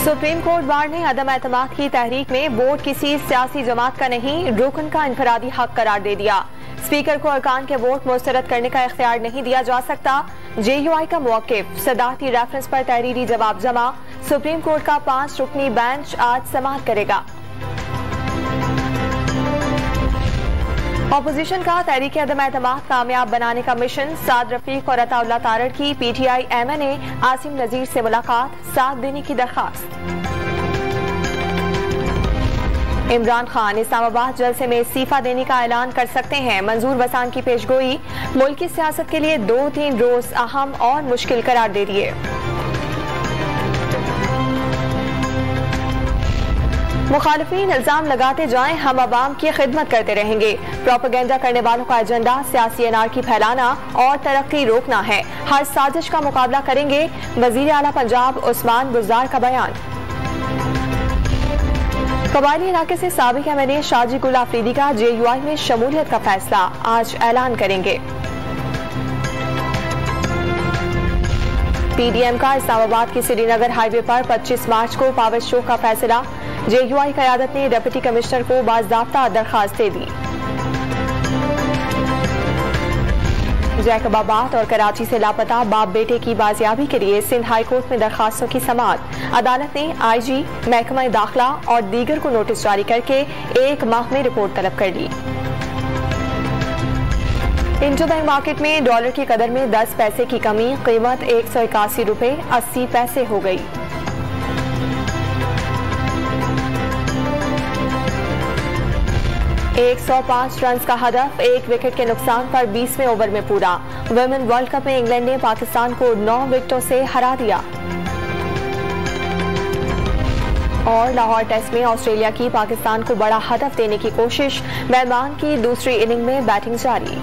Supreme court bar ने अदम एतमाद की तहरीक में बोर्ड किसी सियासी जमात का नहीं, रुकन का इनफरादी हक करार दे दिया। स्पीकर को अरकान के वोट मुस्तरद करने का इख्तियार नहीं दिया जा सकता। JUI का मौक़िफ़, सदारती रेफरेंस पर तहरीरी जवाब जमा। सुप्रीम कोर्ट का 5 रुकनी बेंच आज समाअत करेगा। ऑपोजिशन का तहरीक अदम एतमाद कामयाब बनाने का मिशन। साद रफीक और अताउल्लाह तारड़ की PTI MNA आसिम नजीर से मुलाकात, साथ देने की दरखास्त। इमरान खान इस्लामाबाद जलसे में इस्तीफा देने का ऐलान कर सकते हैं। मंजूर वसान की पेशगोई, मुल्क की सियासत के लिए 2-3 रोज अहम और मुश्किल करार दे दिए। मुखालिफिन इल्जाम लगाते जाएं, हम अवाम की खिदमत करते रहेंगे। प्रोपेगेंडा करने वालों का एजेंडा सियासी एनार्की फैलाना और तरक्की रोकना है। हर साजिश का मुकाबला करेंगे। वजीर आला पंजाब उस्मान बुज़दार का बयान। कबायली इलाके से साबिक MNA शाजी गुल आफरीदी का JUI में शमूलियत का फैसला, आज ऐलान करेंगे। PDM का इस्लामाबाद की श्रीनगर हाईवे पर 25 मार्च को पावर शो का फैसला। JUI क़यादत ने डिप्टी कमिश्नर को बाज़ाब्ता दरखास्त दे दी। जैकबाबाद और कराची से लापता बाप बेटे की बाजियाबी के लिए सिंध हाई कोर्ट में दरखास्तों की समाअत। अदालत ने IG, महकमा दाखिला और दीगर को नोटिस जारी करके 1 माह में रिपोर्ट तलब कर ली। इंटरबैंक मार्केट में डॉलर की कदर में 10 पैसे की कमी, कीमत 181 रुपए 80 पैसे हो गई। एक 105 रन का हदफ, 1 विकेट के नुकसान पर 20वें ओवर में पूरा। वुमेन वर्ल्ड कप में इंग्लैंड ने पाकिस्तान को 9 विकेटों से हरा दिया। और लाहौर टेस्ट में ऑस्ट्रेलिया की पाकिस्तान को बड़ा हदफ देने की कोशिश, मेहमान की दूसरी इनिंग में बैटिंग जारी।